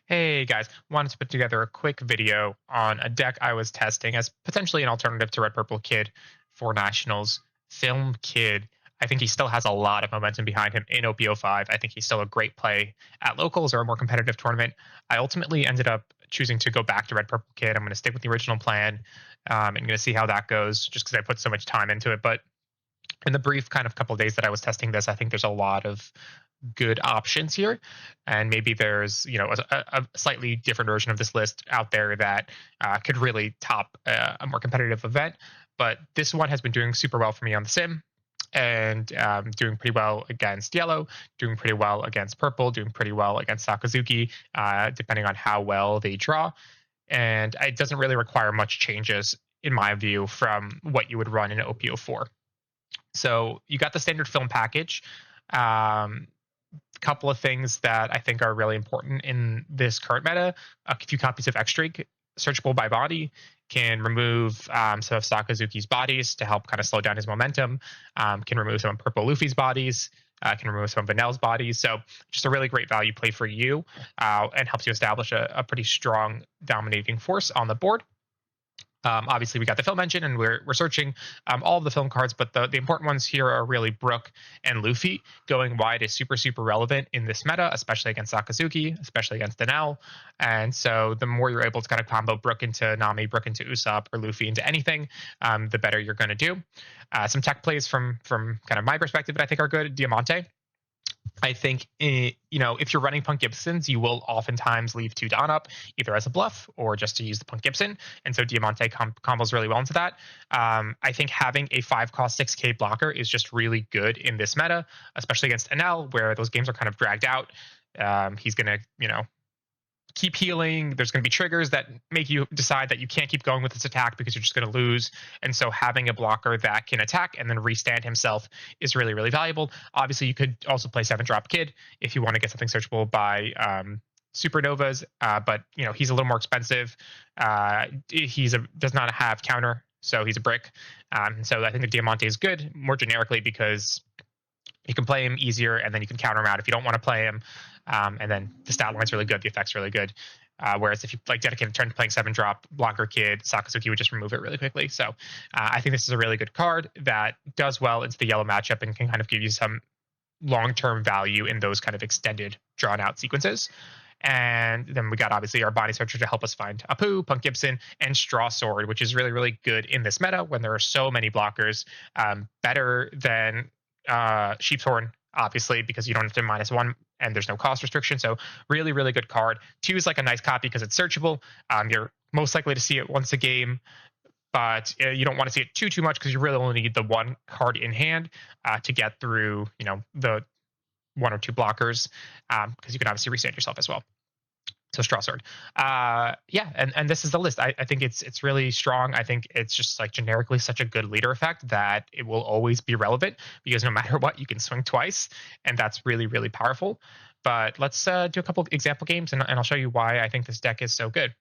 Hey guys, wanted to put together a quick video on a deck I was testing as potentially an alternative to Red Purple Kid for Nationals. Film Kid, I think he still has a lot of momentum behind him in OP05. I think he's still a great play at locals or a more competitive tournament. I ultimately ended up choosing to go back to Red Purple Kid. I'm going to stick with the original plan and going to see how that goes just because I put so much time into it. But in the brief kind of couple of days that I was testing this, I think there's a lot of good options here, and maybe there's a slightly different version of this list out there that could really top a more competitive event. But this one has been doing super well for me on the sim, and doing pretty well against yellow, doing pretty well against purple, doing pretty well against Sakazuki, depending on how well they draw. And it doesn't really require much changes, in my view, from what you would run in OP04. So you got the standard film package. Couple of things that I think are really important in this current meta. A few copies of X-Drake, searchable by body, can remove some of Sakazuki's bodies to help kind of slow down his momentum, can remove some of Purple Luffy's bodies, can remove some of Vanelle's bodies. So just a really great value play for you, and helps you establish a pretty strong dominating force on the board. Obviously, we got the film engine, and we're searching all of the film cards, but the important ones here are really Brook and Luffy. Going wide is super relevant in this meta, especially against Sakazuki, especially against Danelle. And so the more you're able to kind of combo Brook into Nami, Brook into Usopp, or Luffy into anything, the better you're going to do. Some tech plays from kind of my perspective that I think are good. Diamante. I think, if you're running Punk Gibsons, you will oftentimes leave 2 Dawn up, either as a bluff or just to use the Punk Gibson. And so Diamante combos really well into that. I think having a 5-cost 6K blocker is just really good in this meta, especially against Enel, where those games are kind of dragged out. He's going to, keep healing. There's going to be triggers that make you decide that you can't keep going with this attack because you're just going to lose. And so having a blocker that can attack and then restand himself is really valuable. Obviously, you could also play 7-drop Kid if you want to get something searchable by supernovas, but he's a little more expensive. Does not have counter, so he's a brick. So I think the Diamante is good more generically because you can play him easier, and then you can counter him out if you don't want to play him. And then the stat line's really good, the effect's really good. Whereas if you dedicated turn to playing 7-drop blocker Kid, Sakazuki would just remove it really quickly. So I think this is a really good card that does well into the yellow matchup and can kind of give you some long-term value in those kind of extended, drawn-out sequences. And then we got obviously our body searcher to help us find Apu, Punk Gibson, and Straw Sword, which is really good in this meta when there are so many blockers. Better than Sheep's Horn, obviously, because you don't have to -1 and there's no cost restriction. So really good card. 2 is like a nice copy because it's searchable. You're most likely to see it once a game, but you don't want to see it too much because you really only need the 1 card in hand to get through, the 1 or 2 blockers, because you can obviously reset yourself as well. So Straw Sword. And this is the list. I think it's really strong. I think it's just like generically such a good leader effect that it will always be relevant because no matter what, you can swing twice, and that's really powerful. But let's do a couple of example games, and I'll show you why I think this deck is so good.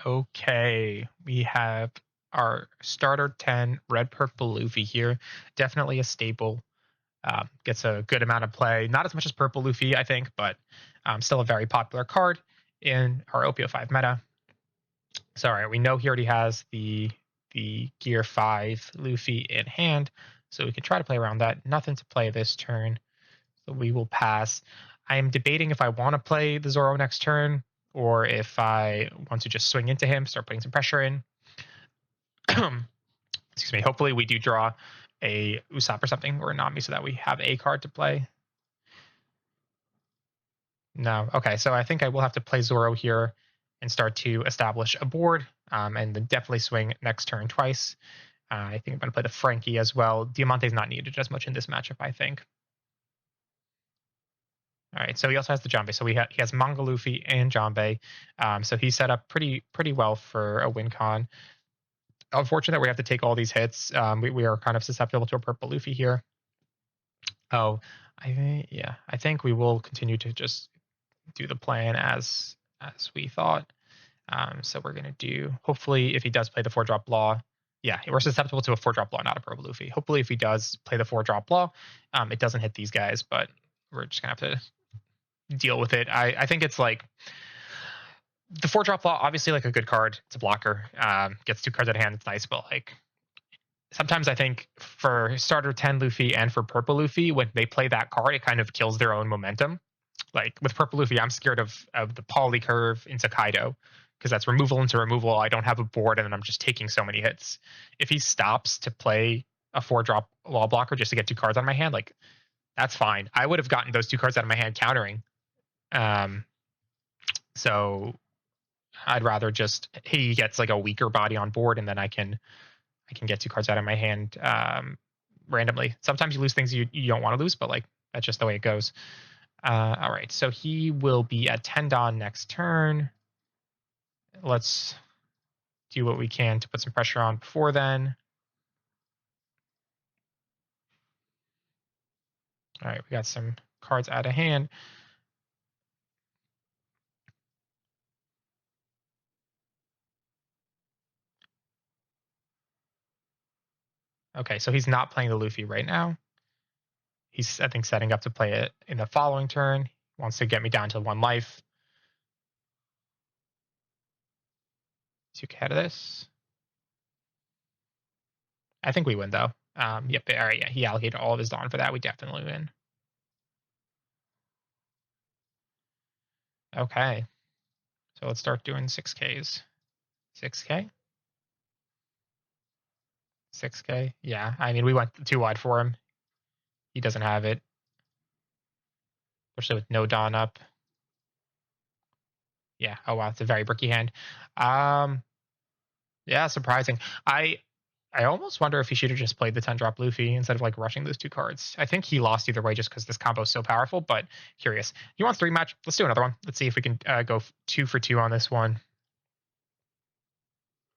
Okay, we have our starter 10 Red Purple Luffy here. Definitely a staple. Gets a good amount of play. Not as much as Purple Luffy, I think, but still a very popular card in our OP05 meta. So, all right, we know he already has the Gear 5 Luffy in hand, so we can try to play around that. Nothing to play this turn, so we will pass. I am debating if I want to play the Zoro next turn or if I want to just swing into him, start putting some pressure in. Excuse me. Hopefully we do draw a Usopp or something or a Nami so that we have a card to play. No. Okay, so I think I will have to play Zoro here and start to establish a board, and then definitely swing next turn twice. I think I'm going to play the Frankie as well. Diamante's not needed as much in this matchup, I think. All right, so he also has the Janbei. So he has Manga Luffy and Janbei. So he's set up pretty well for a win con. Unfortunate that we have to take all these hits. We are kind of susceptible to a Purple Luffy here. Oh, I think we will continue to just do the plan as we thought. So we're gonna do, hopefully, if he does play the 4-drop Law, yeah, we're susceptible to a 4-drop Law, not a Purple Luffy. Hopefully, if he does play the 4-drop Law, it doesn't hit these guys, but we're just gonna have to deal with it. I think it's like the 4-drop law, obviously like a good card. It's a blocker. Gets 2 cards out of hand. It's nice, but like sometimes I think for starter 10 Luffy and for purple Luffy, when they play that card, it kind of kills their own momentum. Like with purple Luffy, I'm scared of the poly curve into Kaido because that's removal into removal. I don't have a board and then I'm just taking so many hits. If he stops to play a 4-drop wall blocker just to get 2 cards on my hand, like that's fine. I would have gotten those 2 cards out of my hand countering. So I'd rather just he gets like a weaker body on board and then I can get 2 cards out of my hand randomly. Sometimes you lose things you don't want to lose, but like that's just the way it goes. All right, so he will be at 10 Dawn next turn. Let's do what we can to put some pressure on before then. All right, we got some cards out of hand. Okay, so he's not playing the Luffy right now. He's, I think, setting up to play it in the following turn. He wants to get me down to 1 life. Took ahead of this. I think we win, though. Yep, all right, yeah, he allocated all of his Dawn for that. We definitely win. Okay, so let's start doing 6Ks. 6K? 6K? Yeah, I mean, we went too wide for him. He doesn't have it. Especially with no Dawn up. Yeah, oh wow, it's a very bricky hand. Yeah, surprising. I almost wonder if he should have just played the 10-drop Luffy instead of like rushing those 2 cards. I think he lost either way just because this combo is so powerful, but curious. He wants 3 match. Let's do another one. Let's see if we can go 2 for 2 on this one.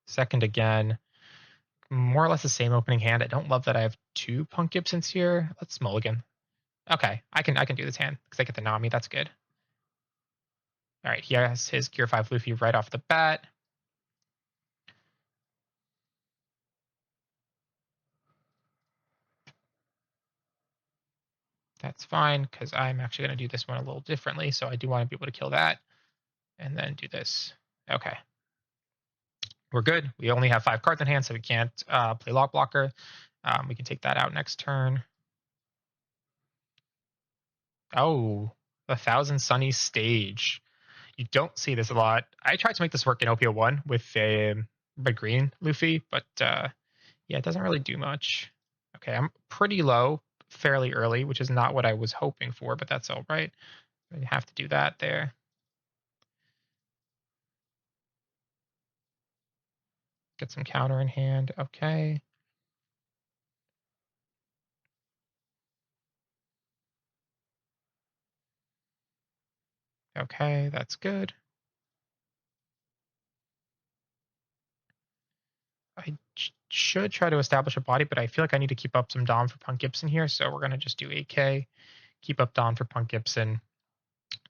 Second again. More or less the same opening hand. I don't love that I have 2 Punk Gibsons here. Let's mulligan. Okay, I can do this hand because I get the Nami. That's good. All right, he has his Gear 5 Luffy right off the bat. That's fine because I'm actually going to do this one a little differently. So I do want to be able to kill that and then do this. Okay. We're good. We only have 5 cards in hand, so we can't play Lock Blocker. We can take that out next turn. Oh, 1,000 Sunny Stage. You don't see this a lot. I tried to make this work in OP01 with red green Luffy, but yeah, it doesn't really do much. Okay, I'm pretty low fairly early, which is not what I was hoping for, but that's all right. I have to do that there. Get some counter in hand. Okay. Okay, that's good. I should try to establish a body, but I feel like I need to keep up some Dom for Punk Gibson here, so we're going to just do 8K. Keep up Dom for Punk Gibson.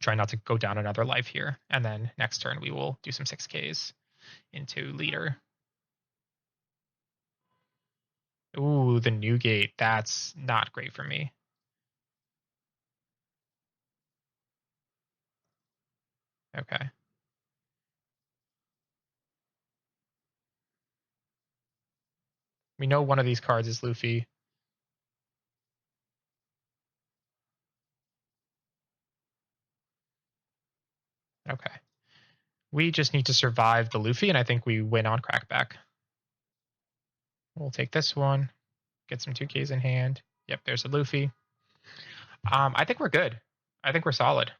Try not to go down another life here. And then next turn we will do some 6Ks into leader. Ooh, the new gate. That's not great for me. Okay. We know one of these cards is Luffy. Okay. We just need to survive the Luffy, and I think we win on Crackback. We'll take this one. Get some 2Ks in hand. Yep, there's a Luffy. I think we're good. I think we're solid.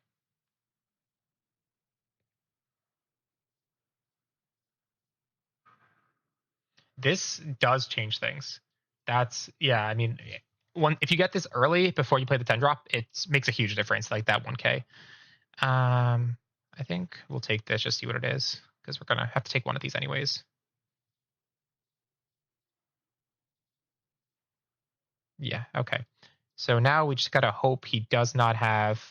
This does change things. That's yeah. I mean, if you get this early before you play the 10-drop, it makes a huge difference. Like that 1K. I think we'll take this. Just see what it is because we're gonna have to take one of these anyways. Yeah. Okay. So now we just gotta hope he does not have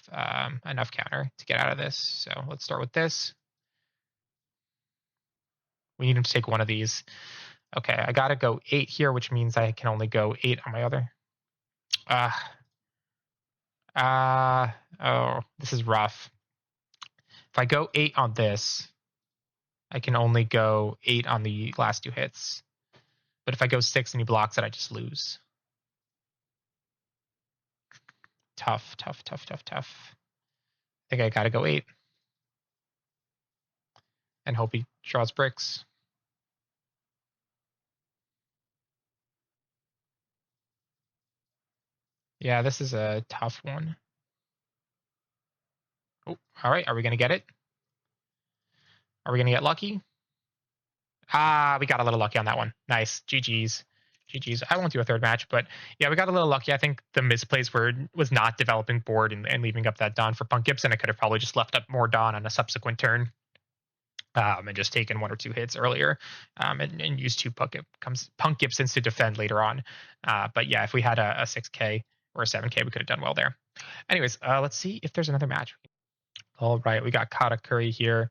enough counter to get out of this. So let's start with this. We need him to take one of these. Okay, I gotta go 8 here, which means I can only go 8 on my other. Oh, this is rough. If I go 8 on this, I can only go 8 on the last 2 hits. But if I go 6 and he blocks it, I just lose. Tough, tough, tough, tough, tough. I think I gotta go 8. And hope he draws bricks. Yeah, this is a tough one. Oh, all right. Are we gonna get it? Are we gonna get lucky? Ah, we got a little lucky on that one. Nice. GG's. GG's. I won't do a third match, but yeah, we got a little lucky. I think the misplays was not developing board and leaving up that Dawn for Punk Gibson. I could have probably just left up more Dawn on a subsequent turn. And just taken 1 or 2 hits earlier, and used 2 Punk Gibsons to defend later on. But yeah, if we had a 6K or a 7K, we could have done well there. Anyways, let's see if there's another match. All right, we got Katakuri here.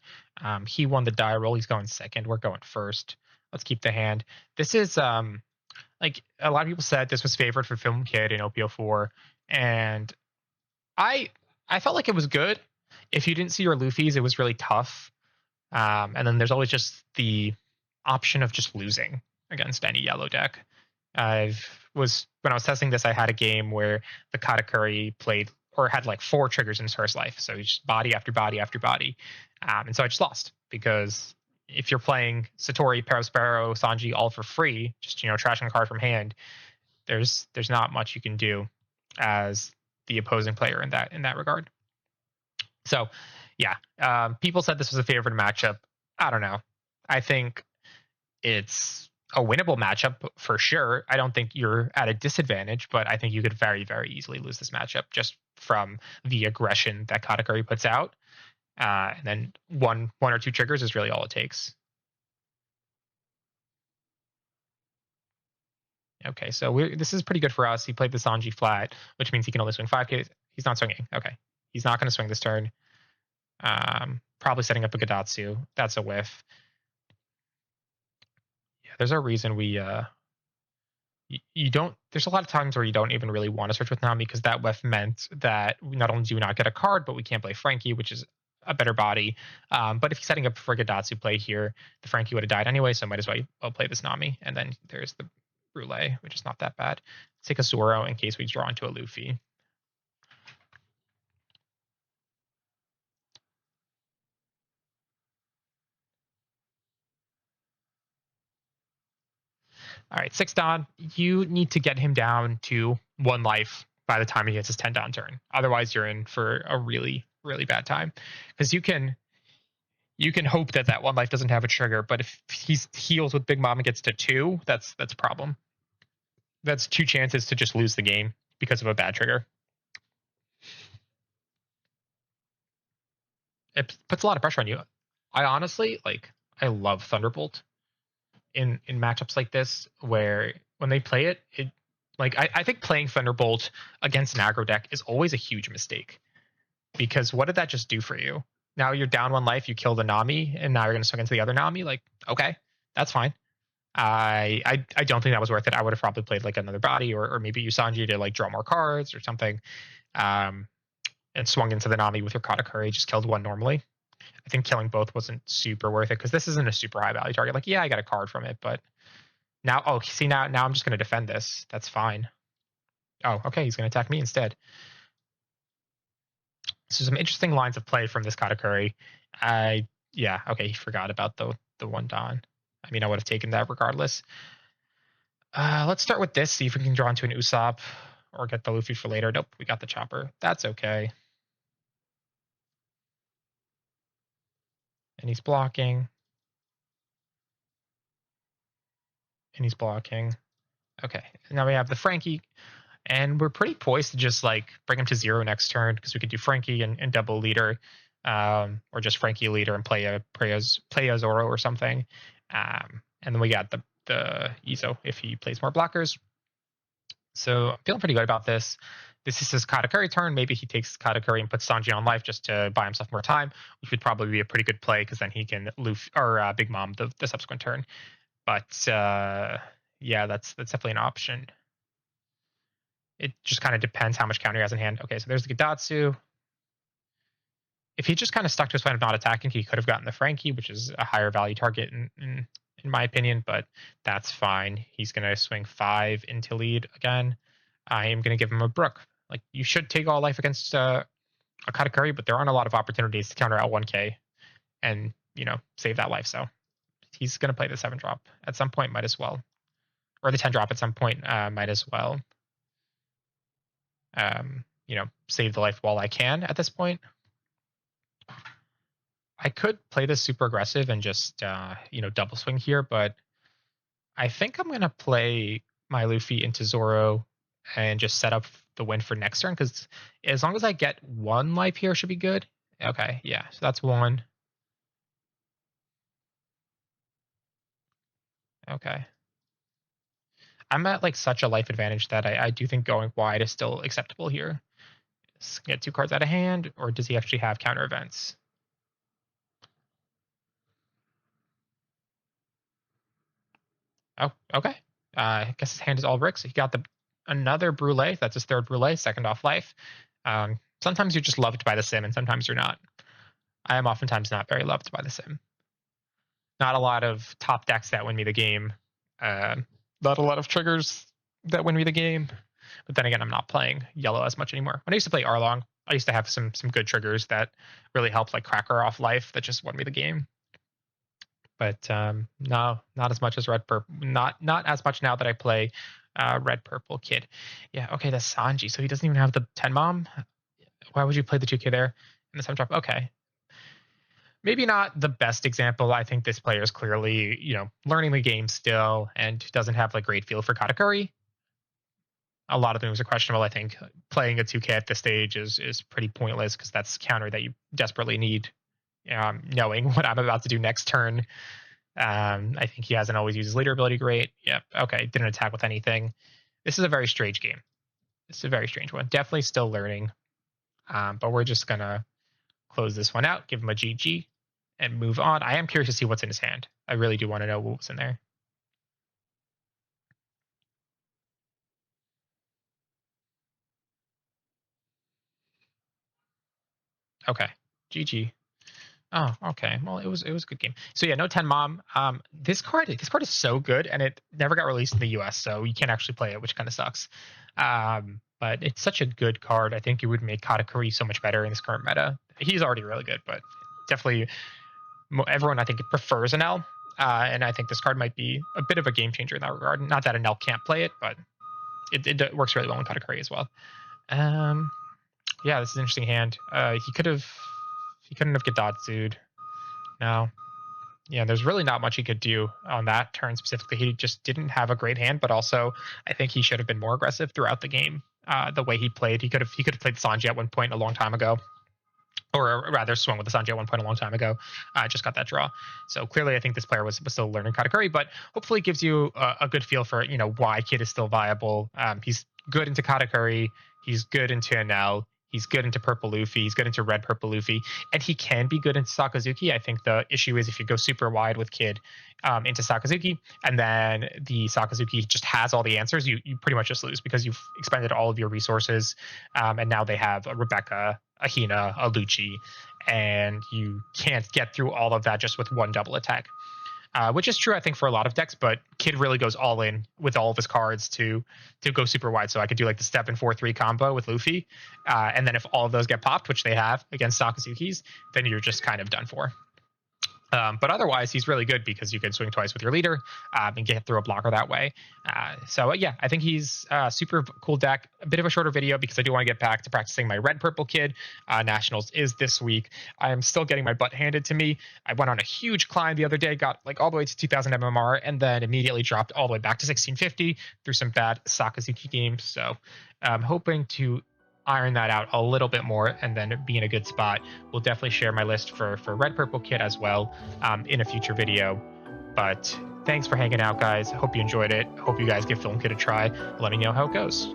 He won the die roll. He's going second. We're going first. Let's keep the hand. This is like a lot of people said this was favored for Film Kid in OP04, and I felt like it was good. If you didn't see your Luffy's, it was really tough. And then there's always just the option of just losing against any yellow deck. When I was testing this, I had a game where the Katakuri played or had like 4 triggers in his first life. So just body after body after body. And so I just lost because if you're playing Satori, Perospero, Sanji all for free, just trashing a card from hand, there's not much you can do as the opposing player in that regard. So yeah, people said this was a favorite matchup. I don't know. I think it's a winnable matchup for sure. I don't think you're at a disadvantage, but I think you could very, very easily lose this matchup just from the aggression that Katakuri puts out. And then one or 2 triggers is really all it takes. Okay, so this is pretty good for us. He played the Sanji flat, which means he can only swing 5K. He's not swinging. Okay, he's not going to swing this turn. Probably setting up a Gadatsu. That's a whiff. Yeah, there's a reason we you don't. There's a lot of times where you don't even really want to search with Nami because that whiff meant that not only do we not get a card, but we can't play Frankie, which is a better body. But if he's setting up for Gadatsu play here, the Frankie would have died anyway, so might as well play this Nami. And then there's the Brule, which is not that bad. Let's take a Zoro in case we draw into a Luffy. All right, 6 Don. You need to get him down to 1 life by the time he hits his 10 Don turn. Otherwise, you're in for a really, really bad time because you can hope that 1 life doesn't have a trigger, but if he heals with Big Mom and gets to 2, that's a problem. That's 2 chances to just lose the game because of a bad trigger. It puts a lot of pressure on you. I honestly I love Thunderbolt in matchups like this where when they play it I think playing Thunderbolt against an aggro deck is always a huge mistake because what did that just do for you? Now you're down 1 life, you kill the Nami, and now you're going to swing into the other Nami. Okay, that's fine. I don't think that was worth it. I would have probably played another body or maybe use Sanji to draw more cards or something, and swung into the Nami with your Katakuri, just killed 1 normally. I think killing both wasn't super worth it because this isn't a super high value target. Yeah, I got a card from it, but now now I'm just going to defend this. That's fine. Oh, okay, he's going to attack me instead. So some interesting lines of play from this Katakuri. Yeah, okay, he forgot about the 1 Don. I mean, I would have taken that regardless. Let's start with this, see if we can draw into an Usopp or get the Luffy for later. Nope, we got the Chopper. That's okay. And he's blocking. And he's blocking. Okay, now we have the Frankie. And we're pretty poised to just bring him to 0 next turn because we could do Frankie and double leader, or just Frankie leader and play a Zoro or something. And then we got the Izo if he plays more blockers. So I'm feeling pretty good about this. This is his Katakuri turn. Maybe he takes Katakuri and puts Sanji on life just to buy himself more time, which would probably be a pretty good play because then he can Big Mom the subsequent turn. But yeah, that's definitely an option. It just kind of depends how much counter he has in hand. Okay, so there's the Gadatsu. If he just kind of stuck to his plan of not attacking, he could have gotten the Frankie, which is a higher value target in my opinion, but that's fine. He's going to swing 5 into lead again. I am going to give him a Brook. Like, you should take all life against a Katakuri, but there aren't a lot of opportunities to counter L1K and, save that life. So he's going to play the 7 drop at some point, might as well. Or the 10 drop at some point, might as well. Save the life while I can at this point. I could play this super aggressive and just, double swing here, but I think I'm going to play my Luffy into Zoro and just set up the win for next turn, because as long as I get 1 life here, should be good. Okay, yeah, so that's 1. Okay. I'm at like such a life advantage that I do think going wide is still acceptable here. Let's get 2 cards out of hand, or does he actually have counter events? Oh, okay. I guess his hand is all bricks. He got another Brûlé. That's his 3rd Brûlé, 2nd off life. Sometimes you're just loved by the sim, and sometimes you're not. I am oftentimes not very loved by the sim. Not a lot of top decks that win me the game. Not a lot of triggers that win me the game. But then again, I'm not playing yellow as much anymore. When I used to play Arlong, I used to have some good triggers that really helped, like Cracker off life, that just won me the game. But no, not as much as red purple. Not as much now that I play red purple kid. Yeah, okay, that's Sanji. So he doesn't even have the 10 mom. Why would you play the 2K there in the 7 drop? Okay. Maybe not the best example. I think this player is clearly, learning the game still and doesn't have like great feel for Katakuri. A lot of the moves are questionable. I think playing a 2K at this stage is pretty pointless, because that's counter that you desperately need. Knowing what I'm about to do next turn. I think he hasn't always used his leader ability great. Yep. Okay. Didn't attack with anything. This is a very strange game. This is a very strange one. Definitely still learning. But we're just going to close this one out, give him a GG, and move on. I am curious to see what's in his hand. I really do want to know what was in there. Okay. GG. Oh, okay. Well, it was a good game. So yeah, no 10 mom. This card is so good, and it never got released in the US, so you can't actually play it, which kind of sucks. But it's such a good card. I think it would make Katakuri so much better in this current meta. He's already really good, but definitely everyone, I think, prefers an L. And I think this card might be a bit of a game changer in that regard. Not that an L can't play it, but it works really well in Katakuri as well. Yeah, this is an interesting hand. He couldn't have Gedatsu'd. No. Yeah, there's really not much he could do on that turn specifically. He just didn't have a great hand, but also I think he should have been more aggressive throughout the game. The way he played, he could have played Sanji at one point a long time ago, or rather swung with the Sanji at one point a long time ago. Just got that draw. So clearly I think this player was still learning Katakuri, but hopefully it gives you a good feel for why Kid is still viable. He's good into Katakuri. He's good into NL. He's good into Purple Luffy. He's good into Red Purple Luffy. And he can be good into Sakazuki. I think the issue is if you go super wide with Kid into Sakazuki, and then the Sakazuki just has all the answers, you pretty much just lose, because you've expended all of your resources. And now they have a Rebecca, a Hina, a Lucci, and you can't get through all of that just with one double attack. Which is true, I think, for a lot of decks, but Kid really goes all in with all of his cards to go super wide. So I could do like the step and 4-3 combo with Luffy, and then if all of those get popped, which they have against Sakazuki's, then you're just kind of done for. But otherwise, he's really good because you can swing twice with your leader and get through a blocker that way. So yeah, I think he's a super cool deck. A bit of a shorter video because I do want to get back to practicing my Red Purple Kid. Nationals is this week. I am still getting my butt handed to me. I went on a huge climb the other day, got like all the way to 2000 MMR, and then immediately dropped all the way back to 1650 through some bad Sakazuki games. So I'm hoping to iron that out a little bit more and then be in a good spot. We'll definitely share my list for Red Purple Kid as well in a future video. But thanks for hanging out, guys. Hope you enjoyed it. Hope you guys give Film Kid a try. Let me know how it goes.